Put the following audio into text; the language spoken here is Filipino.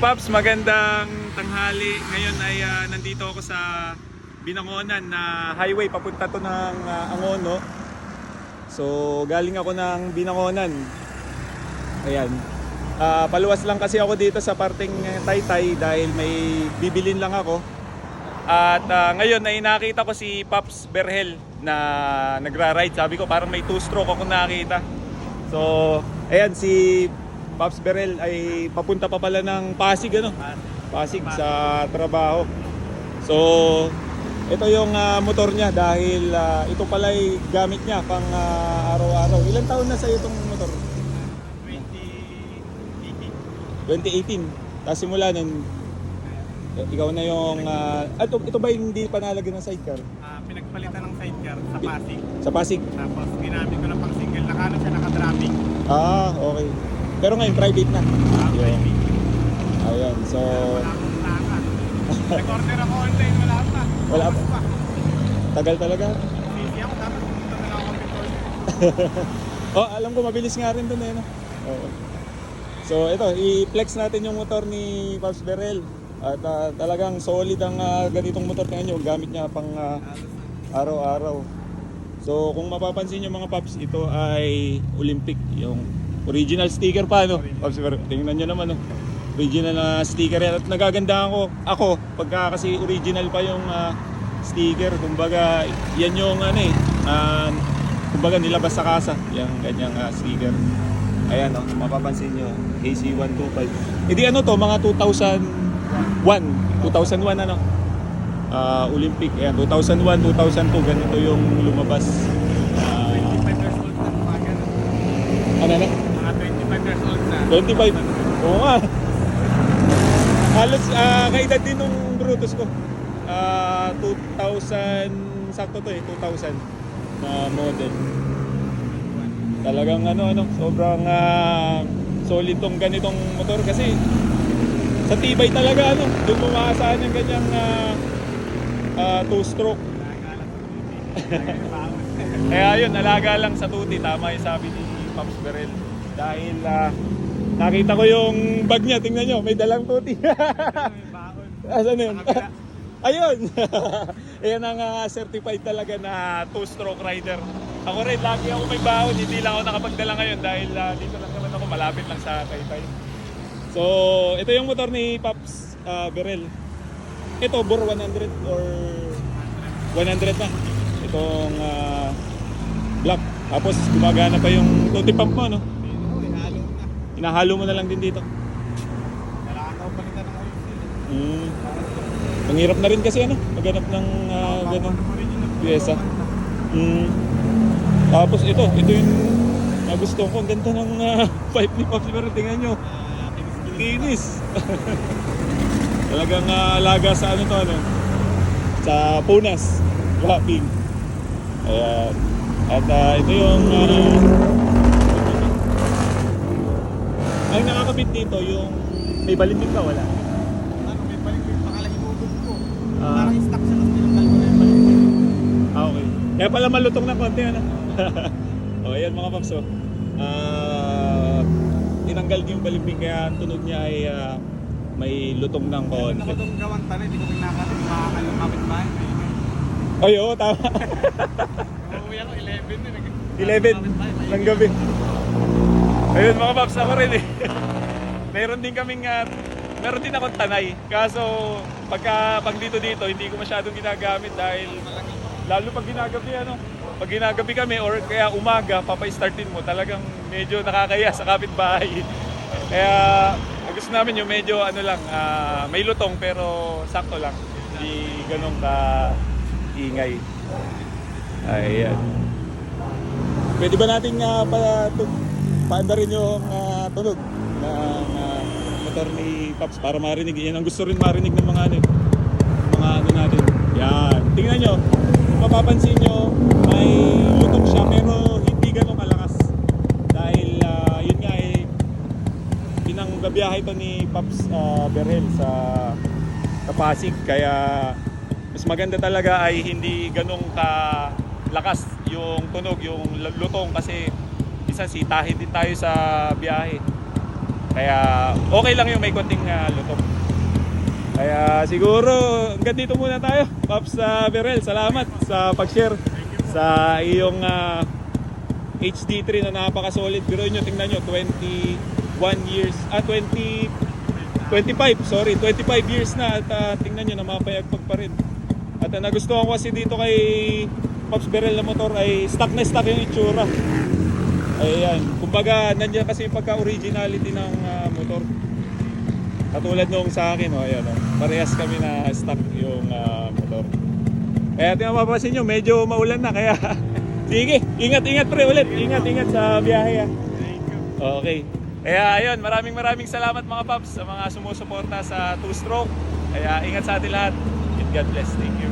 Paps, magandang tanghali. Ngayon ay nandito ako sa Binangonan na highway papunta to ng Angono. So galing ako ng Binangonan. Ayan. Paluwas lang kasi ako dito sa parting Taytay dahil may bibilin lang ako. At ngayon ay nakita ko si Pops Berhel na nagra-ride. Sabi ko parang may two-stroke ako nakita. So ayan, si Pops Berhel ay papunta pa pala ng Pasig, ano? Pasig sa trabaho. So ito yung motor niya dahil ito pala ay gamit niya pang araw-araw. Ilang taon na sa'yo itong motor? 2018. Tapos simula nun, ikaw na yung... ito ba yung hindi pa nalagyan ng sidecar? Pinagpalitan ng sidecar sa Pasig. Sa Pasig? Tapos ginamit ko na pang single. Nakano siya, naka-dropping. Okay. Pero ngayon private na. Private. Ayan, so... Wala akong lakas. Nag-order ako online, wala pa. Wala pa. Tagal talaga. Busy ako, dapat pumunta na ako mag-order. Alam ko mabilis nga rin dun eh, no? Oo. So ito, i-flex natin yung motor ni Pops Berhel. At talagang solid ang ganitong motor tingnan nyo, gamit niya pang araw-araw. So kung mapapansin nyo mga Pops, ito ay Olympic, yung original sticker pa, no? Pops Berhel, tingnan nyo naman, no? Original na sticker yan. At nagagandahan ko ako pagka kasi original pa yung sticker. Kumbaga yan yung kumbaga nilabas sa kasa yung ganyang sticker. Ayan, no? Mapapansin nyo, AC125. Hindi to, mga 2001 ano? Olympic. Ayan, 2001, 2002 ganito yung lumabas. 25 years old na mga ganun. Ano na? Mga 25 years old na. 25. Oo nga. Halos kaedad din nung Brutus ko. 2000, sakto to 2000 na model. Talagang sobrang solid tong ganitong motor kasi sa tibay talaga doon mamasahan yung ganyang two-stroke. Kaya yun, alaga lang sa tuti, tama yung sabi ni Pops Berhel. Dahil nakita ko yung bag niya, tingnan nyo, may dalang tuti. Asan yun? Ayun! Ayan ang certified talaga na two-stroke rider. Ako rin, lagi ako may baon, hindi lang ako nakapagdala ngayon dahil dito lang naman ako, malapit lang sa Taytay. So, ito yung motor ni Pops Berhel. Ito, bore 100 or 100 na. Itong black. Tapos gumagana pa yung tuti pump mo, no? Inahalo mo na lang din dito. Kailangan ko palitan ng oil. Panghirap na rin kasi maghanap ng ganun pyesa. Tapos ito yung nagustuhan ko. Ang ganda ng pipe ni Pops Berhel. Tingnan nyo. Kinis. Talagang alaga sa sa Punas. Wrapping. Ayan. At ito yung ang nakakabit dito yung may balimbing ba? Wala? May balimbing, baka lang inubog ko. Parang stock siya kasi tinanggal ko na yung balimbing. Okay. Kaya pala malutong ng konti, ayan mga Pops, tinanggal yung balimbing kaya ang tunog niya ay may lutong ng konti. Ako itong gawang tanay, hindi ko pinakasin yung makakapit bahay. Ay, oo, tama. Uuwi ako 11 din. 11 ng gabi. Ayun mga Pops, ako rin meron din akong tanay. Kaso pag dito hindi ko masyadong ginagamit dahil lalo pag ginagabi kami or kaya umaga papa-startin mo, talagang medyo nakakaya sa kapitbahay. Kaya gusto namin yung medyo may lutong pero sakto lang. Hindi ganun ka ingay. Ayan. Pwede ba nating paanda rin yung tunog ng motor ni Pops para marinig? Yan ang gusto rin marinig ng mga natin. Yan. Tingnan nyo. Kung mapapansin nyo, may lutong siya pero hindi ganun kalakas. Dahil yun nga pinanggabiyahe ito ni Pops Berhel sa Pasig. Kaya mas maganda talaga ay hindi ganun kalakas yung tunog, yung lutong kasi minsan sitahin din tayo sa biyahe. Kaya okay lang yung may konting lutok. Kaya siguro hanggang dito muna tayo. Pops Berel, salamat sa pag-share sa iyong HD3 na napaka-solid. Pero nyo, tingnan nyo, 25 years na at tingnan nyo, namapayagpag pa rin. At nagustuhan ko kasi dito kay Pops Berel na motor ay stock na stock yung itsura. Ayan, kumbaga nandiyan kasi yung pagka-originality ng motor. Katulad nung sa akin, ayan, parehas kami na stock yung motor. Kaya mapapansin nyo, medyo maulan na kaya sige, ingat-ingat pre ulit. Ingat-ingat sa biyahe. Okay. Kaya ayun, maraming salamat mga paps sa mga sumusuporta sa 2-stroke. Kaya ingat sa atin lahat. And God bless. Thank you.